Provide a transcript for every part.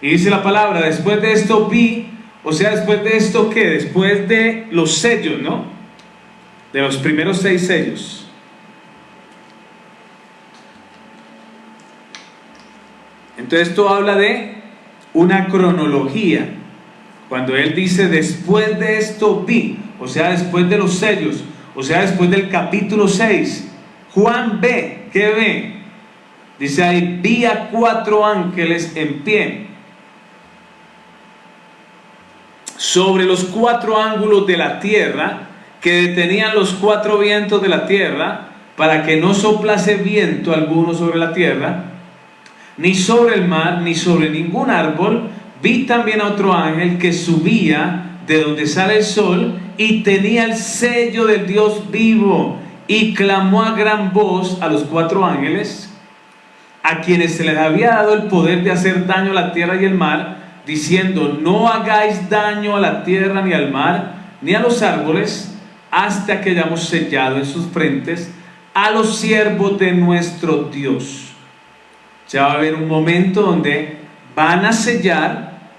Y dice la palabra, después de esto vi, o sea, después de esto, ¿qué? Después de los sellos, ¿no? De los primeros 6 sellos. Entonces esto habla de una cronología. Cuando él dice, después de esto vi, o sea, después de los sellos, o sea, después del capítulo 6, Juan ve, ¿qué ve? Dice ahí, vi a 4 ángeles en pie sobre los 4 ángulos de la tierra, que detenían los 4 vientos de la tierra, para que no soplase viento alguno sobre la tierra, ni sobre el mar, ni sobre ningún árbol. Vi también a otro ángel que subía de donde sale el sol, y tenía el sello del Dios vivo, y clamó a gran voz a los 4 ángeles, a quienes se les había dado el poder de hacer daño a la tierra y el mar, diciendo, no hagáis daño a la tierra, ni al mar, ni a los árboles, hasta que hayamos sellado en sus frentes a los siervos de nuestro Dios. Ya va a haber un momento donde van a sellar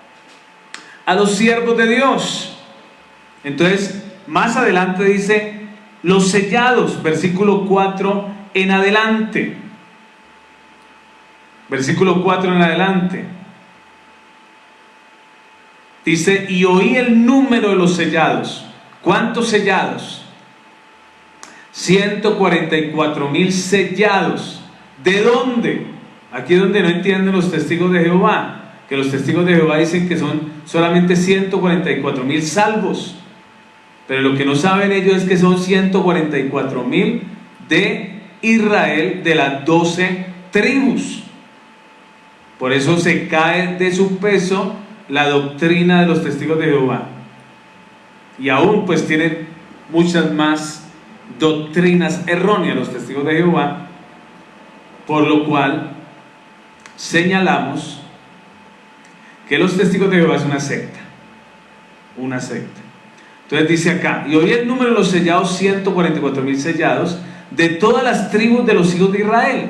a los siervos de Dios. Entonces, más adelante dice, los sellados, versículo 4 en adelante. Versículo 4 en adelante. Dice, y oí el número de los sellados. ¿Cuántos sellados? 144,000 sellados. ¿De dónde? Aquí es donde no entienden los testigos de Jehová, que los testigos de Jehová dicen que son solamente 144,000 salvos, pero lo que no saben ellos es que son 144,000 de Israel, de las 12 tribus. Por eso se cae de su peso la doctrina de los testigos de Jehová, y aún pues tienen muchas más doctrinas erróneas los testigos de Jehová, por lo cual señalamos que los testigos de Jehová es una secta. Entonces dice acá, y oí el número de los sellados, 144,000 sellados, de todas las tribus de los hijos de Israel.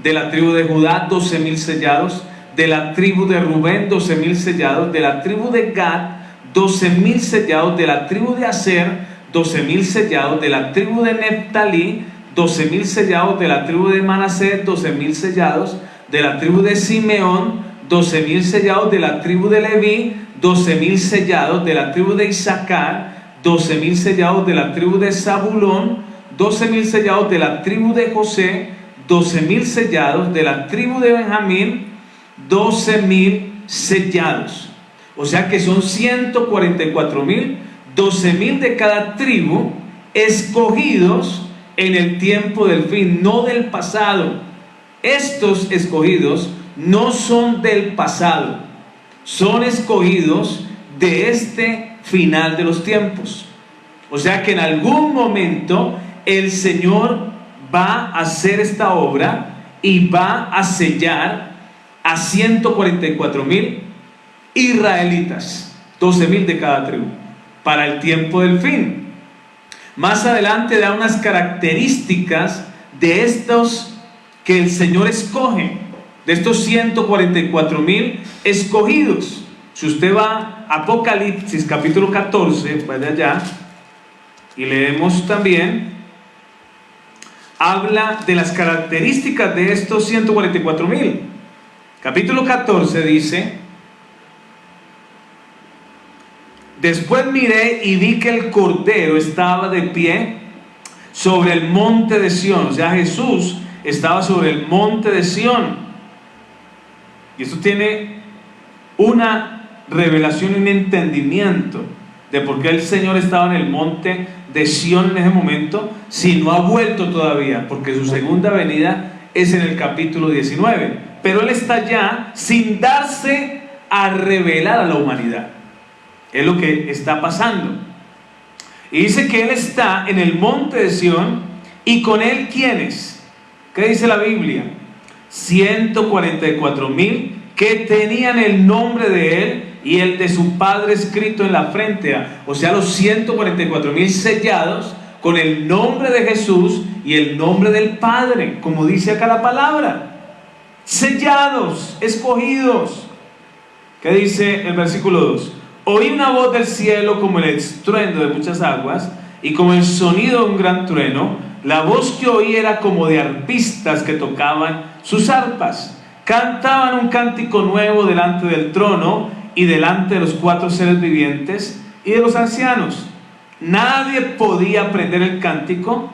De la tribu de Judá, 12,000 sellados. De la tribu de Rubén, 12,000 sellados. De la tribu de Gad, 12,000 sellados. De la tribu de Aser, 12,000 sellados. De la tribu de Neftalí, 12,000 sellados. De la tribu de Manasés, 12,000 sellados. De la tribu de Simeón, 12,000 sellados. De la tribu de Leví, 12,000 sellados. De la tribu de Isaacar, 12,000 sellados. De la tribu de Zabulón, 12,000 sellados. De la tribu de José, 12,000 sellados. De la tribu de Benjamín, 12,000 sellados. O sea que son 144,000, 12,000 de cada tribu, escogidos en el tiempo del fin, no del pasado. Estos escogidos no son del pasado, son escogidos de este final de los tiempos. O sea que en algún momento el Señor va a hacer esta obra y va a sellar a 144,000 israelitas, 12,000 de cada tribu, para el tiempo del fin. Más adelante da unas características de estos que el Señor escoge, de estos 144,000 escogidos. Si usted va a Apocalipsis capítulo 14, vaya allá y leemos también, habla de las características de estos 144,000. Capítulo 14 dice, después miré y vi que el Cordero estaba de pie sobre el monte de Sión. O sea, Jesús estaba sobre el monte de Sión. Y esto tiene una revelación y un entendimiento de por qué el Señor estaba en el monte de Sión en ese momento, si no ha vuelto todavía, porque su segunda venida es en el capítulo 19. Pero Él está allá sin darse a revelar a la humanidad. Es lo que está pasando. Y dice que Él está en el monte de Sión, y con Él, ¿quiénes? ¿Qué dice la Biblia? 144,000 que tenían el nombre de Él y el de su Padre escrito en la frente. O sea, los 144,000 sellados con el nombre de Jesús y el nombre del Padre, como dice acá la palabra. Sellados, escogidos. ¿Qué dice el versículo 2? Oí una voz del cielo como el estruendo de muchas aguas y como el sonido de un gran trueno. La voz que oí era como de arpistas que tocaban sus arpas. Cantaban un cántico nuevo delante del trono y delante de los 4 seres vivientes y de los ancianos. Nadie podía aprender el cántico,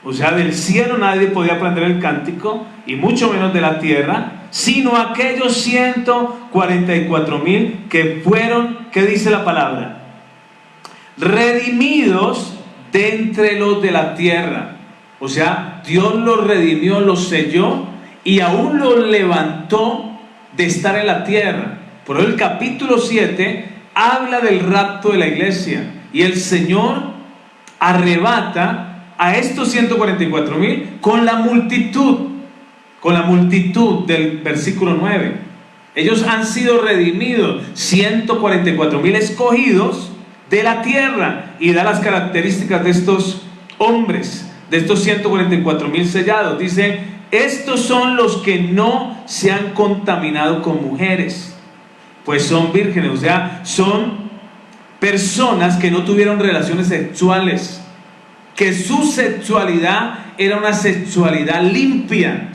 o sea, del cielo nadie podía aprender el cántico, y mucho menos de la tierra, sino aquellos 144,000 que fueron, ¿qué dice la palabra? Redimidos de entre los de la tierra. O sea, Dios los redimió, los selló y aún los levantó de estar en la tierra. Por eso el capítulo 7 habla del rapto de la iglesia, y el Señor arrebata a estos 144,000 con la multitud del versículo 9. Ellos han sido redimidos, 144,000 escogidos de la tierra, y da las características de estos hombres, de estos 144,000 sellados. Dice: estos son los que no se han contaminado con mujeres, pues son vírgenes. O sea, son personas que no tuvieron relaciones sexuales, que su sexualidad era una sexualidad limpia,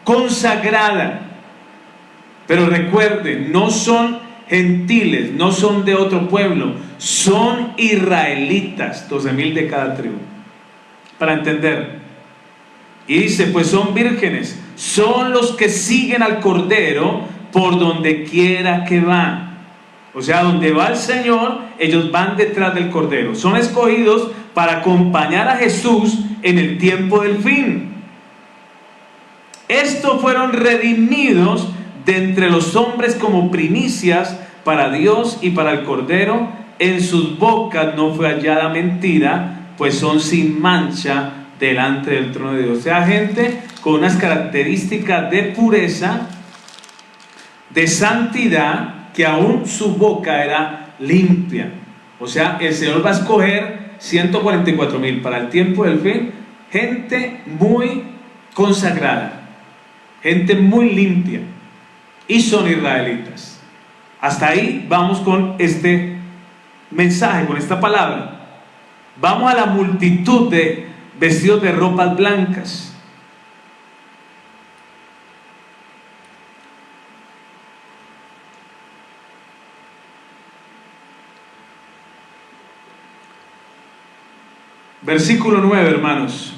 consagrada. Pero recuerden, no son gentiles, no son de otro pueblo, son israelitas, 12,000 de cada tribu, para entender. Y dice: pues son vírgenes, son los que siguen al Cordero por donde quiera que va. O sea, donde va el Señor, ellos van detrás del Cordero. Son escogidos para acompañar a Jesús en el tiempo del fin. Estos fueron redimidos de entre los hombres como primicias para Dios y para el Cordero. En sus bocas no fue hallada mentira, pues son sin mancha delante del trono de Dios. O sea, gente con unas características de pureza, de santidad, que aún su boca era limpia. O sea, el Señor va a escoger 144,000 para el tiempo del fin, gente muy consagrada, gente muy limpia, y son israelitas. Hasta ahí vamos con este mensaje, con esta palabra. Vamos a la multitud de vestidos de ropas blancas. Versículo 9, hermanos.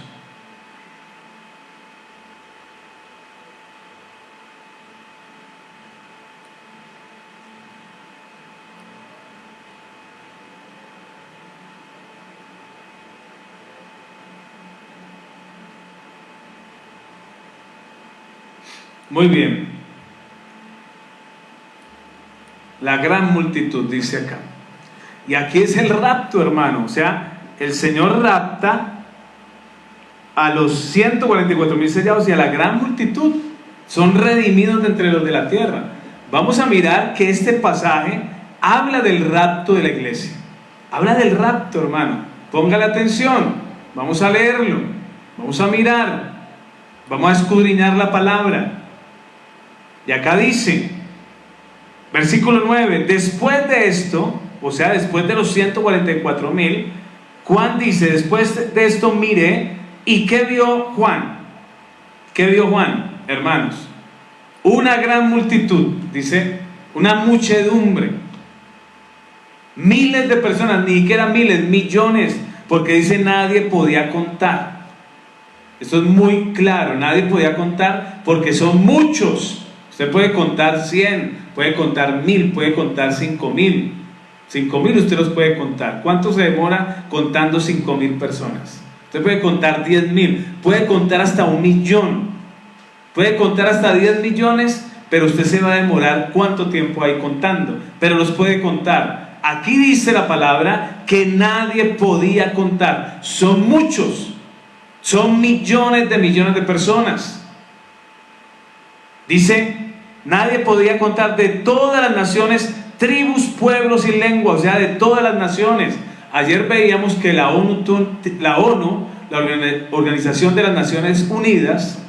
Muy bien. La gran multitud, dice acá. Y aquí es el rapto, hermano. O sea, el Señor rapta a los 144,000 sellados y a la gran multitud. Son redimidos de entre los de la tierra. Vamos a mirar que este pasaje habla del rapto de la iglesia. Habla del rapto, hermano. Póngale atención. Vamos a leerlo. Vamos a mirar. Vamos a escudriñar la palabra. Y acá dice, versículo 9: después de esto, o sea, después de los 144,000, Juan dice: después de esto miré, ¿y qué vio Juan? ¿Qué vio Juan, hermanos? Una gran multitud, dice, una muchedumbre, miles de personas, ni siquiera miles, millones, porque dice nadie podía contar. Esto es muy claro, nadie podía contar porque son muchos. Usted puede contar 100, puede contar 1000, puede contar 5,000. 5,000 usted los puede contar. ¿Cuánto se demora contando 5,000 personas? Usted puede contar 10,000, puede contar hasta 1,000,000, puede contar hasta 10 millones, pero usted se va a demorar cuánto tiempo ahí contando, pero los puede contar. Aquí dice la palabra que nadie podía contar. Son muchos, son millones de personas. Dice, nadie podía contar, de todas las naciones, tribus, pueblos y lenguas, o sea, de todas las naciones. Ayer veíamos que la ONU, la Organización de las Naciones Unidas,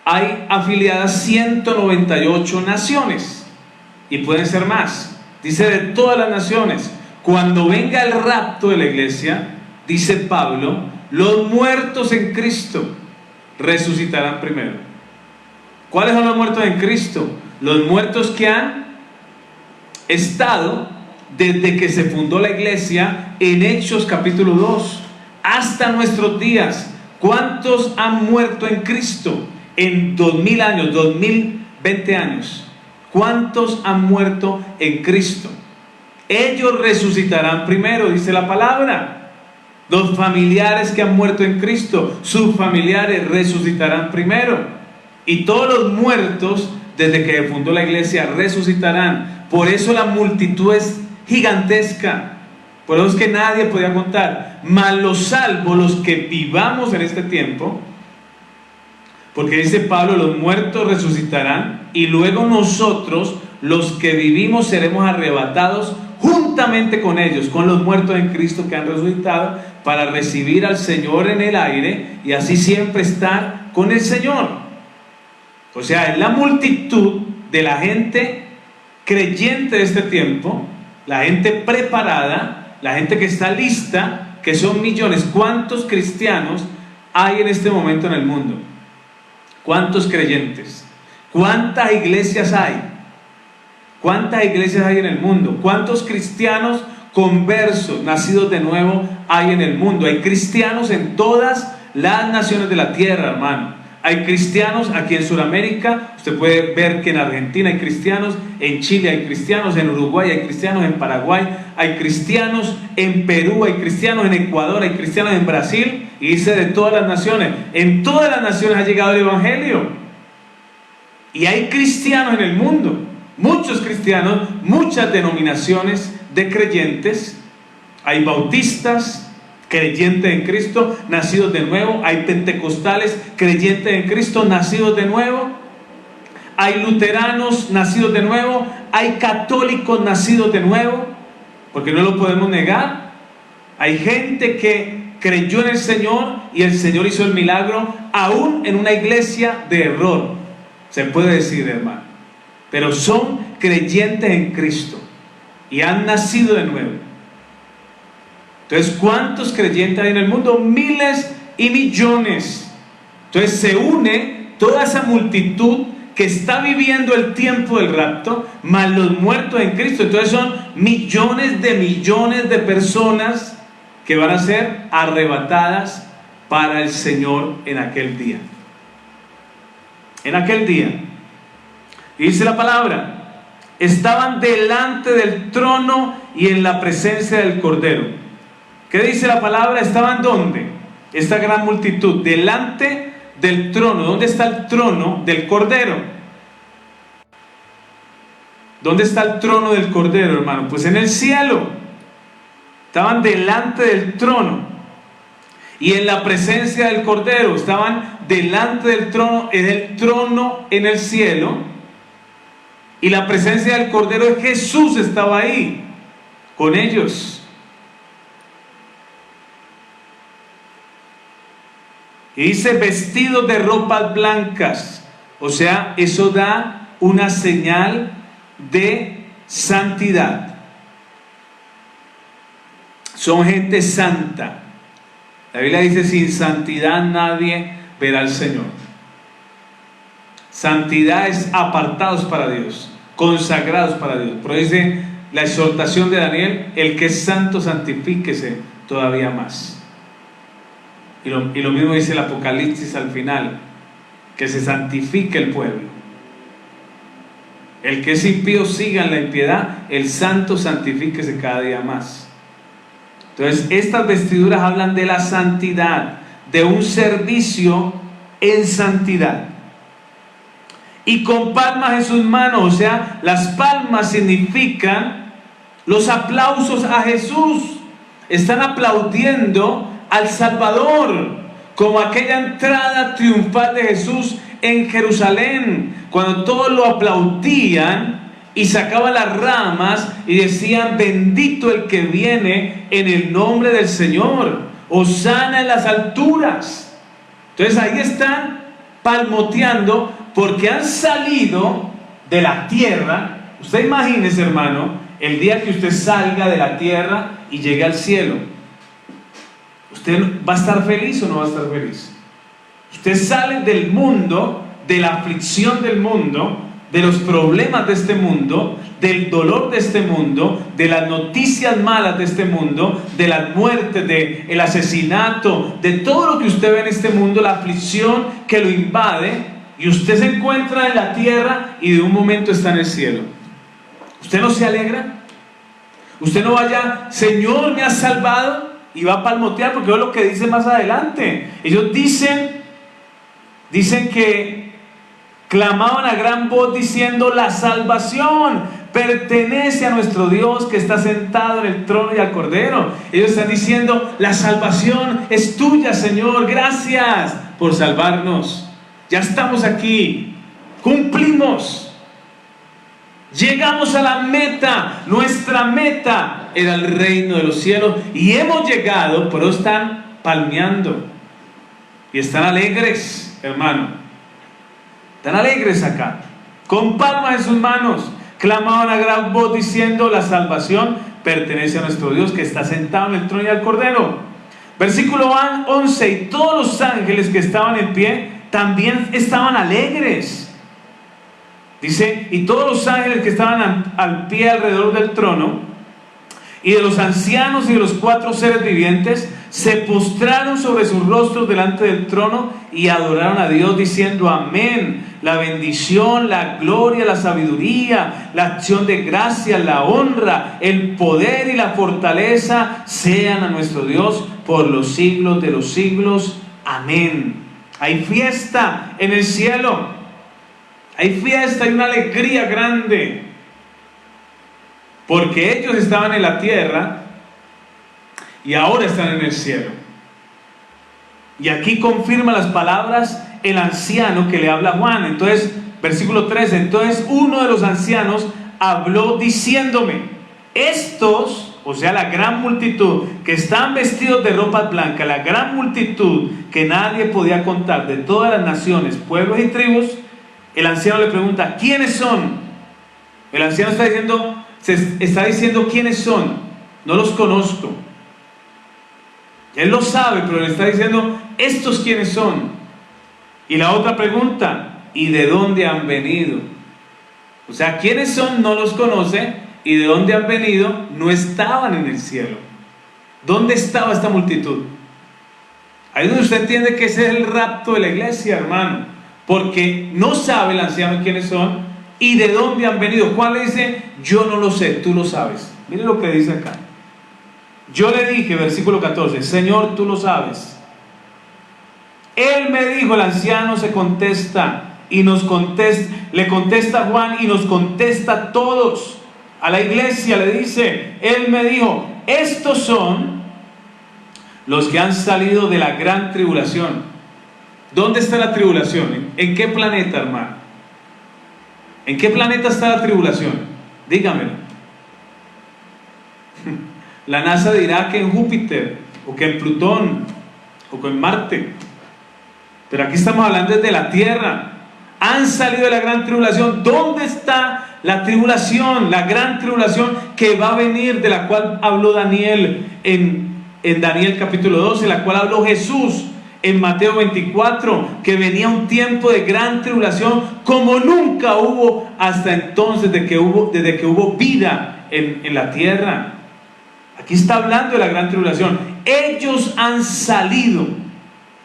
hay afiliadas 198 naciones. y pueden ser más. Dice de todas las naciones. Cuando venga el rapto de la iglesia, dice Pablo, los muertos en Cristo resucitarán primero. ¿Cuáles son los muertos en Cristo? Los muertos que han estado desde que se fundó la iglesia en Hechos capítulo 2 hasta nuestros días. ¿Cuántos han muerto en Cristo en 2000 años, 2020 años? ¿Cuántos han muerto en Cristo? Ellos resucitarán primero, dice la palabra. Los familiares que han muerto en Cristo, sus familiares resucitarán primero. Y todos los muertos desde que fundó la iglesia resucitarán. Por eso la multitud es gigantesca. Por eso es que nadie podía contar. Mas los salvos, los que vivamos en este tiempo, porque dice Pablo, los muertos resucitarán y luego nosotros, los que vivimos, seremos arrebatados juntamente con ellos, con los muertos en Cristo que han resucitado, para recibir al Señor en el aire y así siempre estar con el Señor. O sea, es la multitud de la gente creyente de este tiempo, la gente preparada, la gente que está lista, que son millones. ¿Cuántos cristianos hay en este momento en el mundo? ¿Cuántos creyentes? ¿Cuántas iglesias hay? ¿Cuántas iglesias hay en el mundo? ¿Cuántos cristianos conversos, nacidos de nuevo, hay en el mundo? Hay cristianos en todas las naciones de la tierra, hermano. Hay cristianos aquí en Sudamérica. Usted puede ver que en Argentina hay cristianos, en Chile hay cristianos, en Uruguay hay cristianos, en Paraguay hay cristianos, en Perú hay cristianos, en Ecuador hay cristianos, en Brasil, y dice de todas las naciones. En todas las naciones ha llegado el evangelio y hay cristianos en el mundo, muchos cristianos, muchas denominaciones de creyentes. Hay bautistas creyentes en Cristo, nacidos de nuevo. Hay pentecostales creyentes en Cristo, nacidos de nuevo. Hay luteranos nacidos de nuevo. Hay católicos nacidos de nuevo, porque no lo podemos negar. Hay gente que creyó en el Señor y el Señor hizo el milagro, aún en una iglesia de error, se puede decir, hermano, pero son creyentes en Cristo y han nacido de nuevo. Entonces, ¿cuántos creyentes hay en el mundo? Miles y millones. Entonces se une toda esa multitud que está viviendo el tiempo del rapto, más los muertos en Cristo. Entonces son millones de personas que van a ser arrebatadas para el Señor en aquel día. En aquel día. Y dice la palabra, estaban delante del trono y en la presencia del Cordero. ¿Qué dice la palabra? ¿Estaban dónde? Esta gran multitud, delante del trono. ¿Dónde está el trono del Cordero? ¿Dónde está el trono del Cordero, hermano? Pues en el cielo. Estaban delante del trono y en la presencia del Cordero. Estaban delante del trono, en el trono en el cielo, y la presencia del Cordero de Jesús estaba ahí con ellos. Y dice vestidos de ropas blancas. O sea, eso da una señal de santidad. Son gente santa. La Biblia dice, sin santidad nadie verá al Señor. Santidad es apartados para Dios, consagrados para Dios. Pero dice la exhortación de Daniel, el que es santo, santifíquese todavía más. Y lo mismo dice el Apocalipsis al final, que se santifique el pueblo. El que es impío siga en la impiedad, el santo santifíquese cada día más. Entonces, estas vestiduras hablan de la santidad, de un servicio en santidad. Y con palmas en sus manos, o sea, las palmas significan los aplausos a Jesús. Están aplaudiendo al Salvador, como aquella entrada triunfal de Jesús en Jerusalén, cuando todos lo aplaudían y sacaban las ramas y decían, bendito el que viene en el nombre del Señor, hosana en las alturas. Entonces ahí están palmoteando porque han salido de la tierra Usted imagínese, hermano, el día que usted salga de la tierra y llegue al cielo. ¿Usted va a estar feliz o no va a estar feliz? Usted sale del mundo, de la aflicción del mundo, de los problemas de este mundo, del dolor de este mundo, de las noticias malas de este mundo, de las muertes, del asesinato, de todo lo que usted ve en este mundo, la aflicción que lo invade, y usted se encuentra en la tierra y de un momento está en el cielo. ¿Usted no se alegra? ¿Usted no vaya, Señor, me has salvado? Y va a palmotear, porque es lo que dice más adelante. Ellos dicen que clamaban a gran voz diciendo: la salvación pertenece a nuestro Dios que está sentado en el trono y al Cordero. Ellos están diciendo: la salvación es tuya, Señor, gracias por salvarnos. Ya estamos aquí, cumplimos, llegamos a la meta. Nuestra meta era el reino de los cielos y hemos llegado, pero están palmeando y están alegres, hermano. Están alegres acá, con palmas en sus manos. Clamaban a gran voz diciendo: la salvación pertenece a nuestro Dios que está sentado en el trono y al Cordero. Versículo 11: y todos los ángeles que estaban en pie también estaban alegres. Dice: y todos los ángeles que estaban al pie alrededor del trono, y de los ancianos y de los 4 seres vivientes, se postraron sobre sus rostros delante del trono y adoraron a Dios diciendo: amén. La bendición, la gloria, la sabiduría, la acción de gracias, la honra, el poder y la fortaleza sean a nuestro Dios por los siglos de los siglos. Amén. Hay fiesta en el cielo. Hay fiesta, hay una alegría grande. Porque ellos estaban en la tierra y ahora están en el cielo. Y aquí confirma las palabras el anciano que le habla a Juan. Entonces, versículo 13: entonces uno de los ancianos habló diciéndome: estos, o sea, la gran multitud que están vestidos de ropas blancas, la gran multitud que nadie podía contar, de todas las naciones, pueblos y tribus. El anciano le pregunta: ¿quiénes son? El anciano está diciendo quiénes son. No los conozco. Él lo sabe, pero le está diciendo: ¿estos quiénes son? Y la otra pregunta: ¿y de dónde han venido? O sea, ¿quiénes son? No los conoce. ¿Y de dónde han venido? No estaban en el cielo. ¿Dónde estaba esta multitud? Ahí es donde usted entiende que ese es el rapto de la iglesia, hermano. Porque no sabe el anciano quiénes son y de dónde han venido. Juan le dice: yo no lo sé, tú lo sabes. Mire lo que dice acá. Yo le dije, versículo 14: Señor, tú lo sabes. Él me dijo, el anciano se contesta y le contesta a Juan y nos contesta a todos. A la iglesia le dice: él me dijo, estos son los que han salido de la gran tribulación. ¿Dónde está la tribulación? ¿En qué planeta, hermano? ¿En qué planeta está la tribulación? Dígamelo. La NASA dirá que en Júpiter, o que en Plutón, o que en Marte. Pero aquí estamos hablando desde la tierra. Han salido de la gran tribulación. ¿Dónde está la tribulación? La gran tribulación que va a venir, de la cual habló Daniel en Daniel capítulo 12, la cual habló Jesús en Mateo 24, que venía un tiempo de gran tribulación como nunca hubo hasta entonces, desde que hubo vida en la tierra. Aquí está hablando de la gran tribulación. Ellos han salido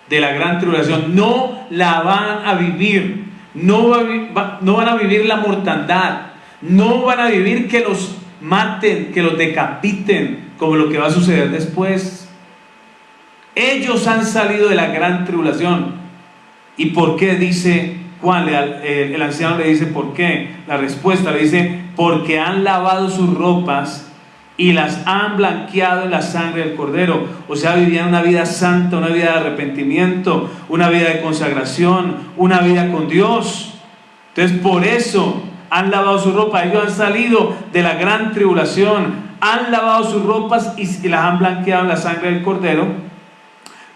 de la gran tribulación, no la van a vivir, no van a vivir la mortandad, no van a vivir que los maten, que los decapiten, como lo que va a suceder después. Ellos han salido de la gran tribulación. ¿Y por qué? Dice Juan, el anciano le dice ¿por qué? La respuesta le dice: porque han lavado sus ropas y las han blanqueado en la sangre del Cordero. O sea, vivían una vida santa, una vida de arrepentimiento, una vida de consagración, una vida con Dios. Entonces, por eso han lavado su ropa. Ellos han salido de la gran tribulación, han lavado sus ropas y las han blanqueado en la sangre del Cordero.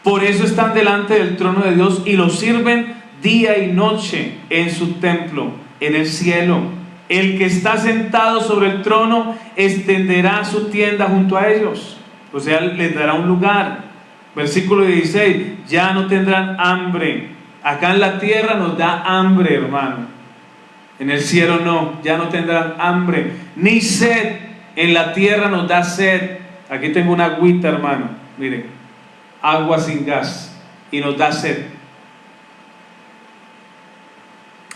Por eso están delante del trono de Dios y lo sirven día y noche en su templo, en el cielo. el que está sentado sobre el trono extenderá su tienda junto a ellos, o sea, les dará un lugar. Versículo 16, ya no tendrán hambre. Acá en la tierra nos da hambre, hermano. En el cielo no, ya no tendrán hambre. Ni sed, en la tierra nos da sed. Aquí tengo una agüita, hermano, miren, agua sin gas, y nos da sed.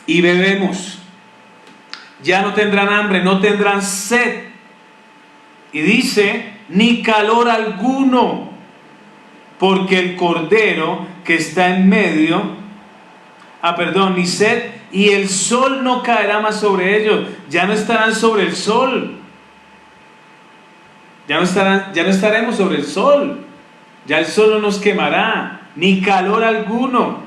Y bebemos. Ya no tendrán hambre, no tendrán sed. Y dice, ni calor alguno, porque el Cordero que está en medio, ni sed, y el sol no caerá más sobre ellos. Ya no estarán sobre el sol. Ya no estaremos sobre el sol. Ya el sol no nos quemará, ni calor alguno.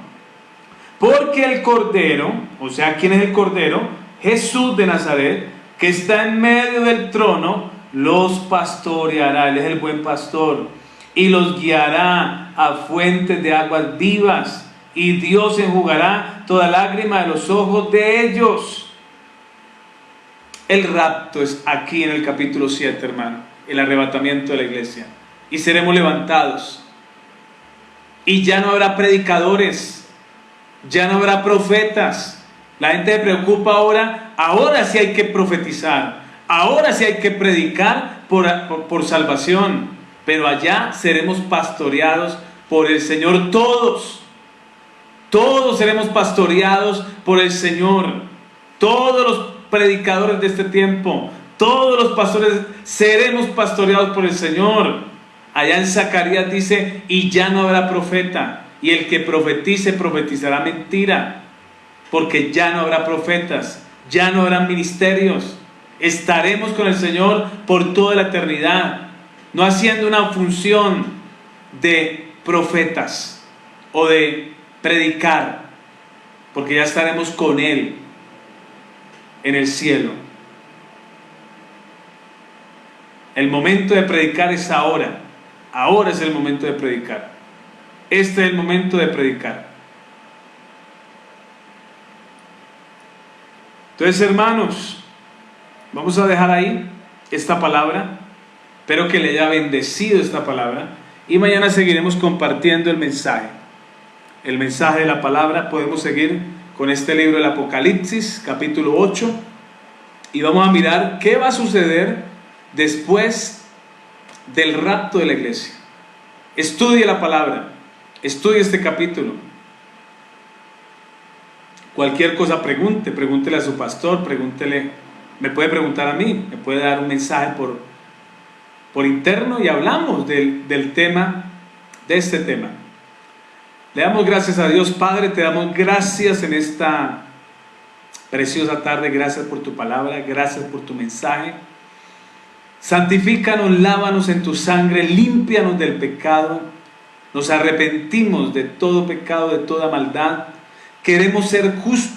Porque el Cordero, o sea, ¿quién es el Cordero? Jesús de Nazaret, que está en medio del trono, los pastoreará. Él es el buen pastor, y los guiará a fuentes de aguas vivas, y Dios enjugará toda lágrima de los ojos de ellos. El rapto es aquí en el capítulo 7, hermano, el arrebatamiento de la iglesia, y seremos levantados, y ya no habrá predicadores, ya no habrá profetas. La gente se preocupa ahora sí hay que profetizar, ahora sí hay que predicar por salvación, pero allá seremos pastoreados por el Señor. Todos seremos pastoreados por el Señor. Todos los predicadores de este tiempo, todos los pastores seremos pastoreados por el Señor. Allá en Zacarías dice, y ya no habrá profeta, y el que profetice profetizará mentira, porque ya no habrá profetas, ya no habrá ministerios. Estaremos con el Señor por toda la eternidad, no haciendo una función de profetas o de predicar, porque ya estaremos con Él en el cielo. El momento de predicar es ahora. Ahora es el momento de predicar. Este es el momento de predicar. Entonces, hermanos, vamos a dejar ahí esta palabra. Espero que le haya bendecido esta palabra, y mañana seguiremos compartiendo el mensaje de la palabra. Podemos seguir con este libro del Apocalipsis, capítulo 8, y vamos a mirar qué va a suceder después del rapto de la iglesia. Estudie la palabra, estudie este capítulo. Cualquier cosa pregúntele a su pastor, me puede preguntar a mí, me puede dar un mensaje por interno, y hablamos del tema, de este tema. Le damos gracias a Dios. Padre, te damos gracias en esta preciosa tarde. Gracias por tu palabra, gracias por tu mensaje. Santifícanos, lávanos en tu sangre, límpianos del pecado. Nos arrepentimos de todo pecado, de toda maldad. Queremos ser justos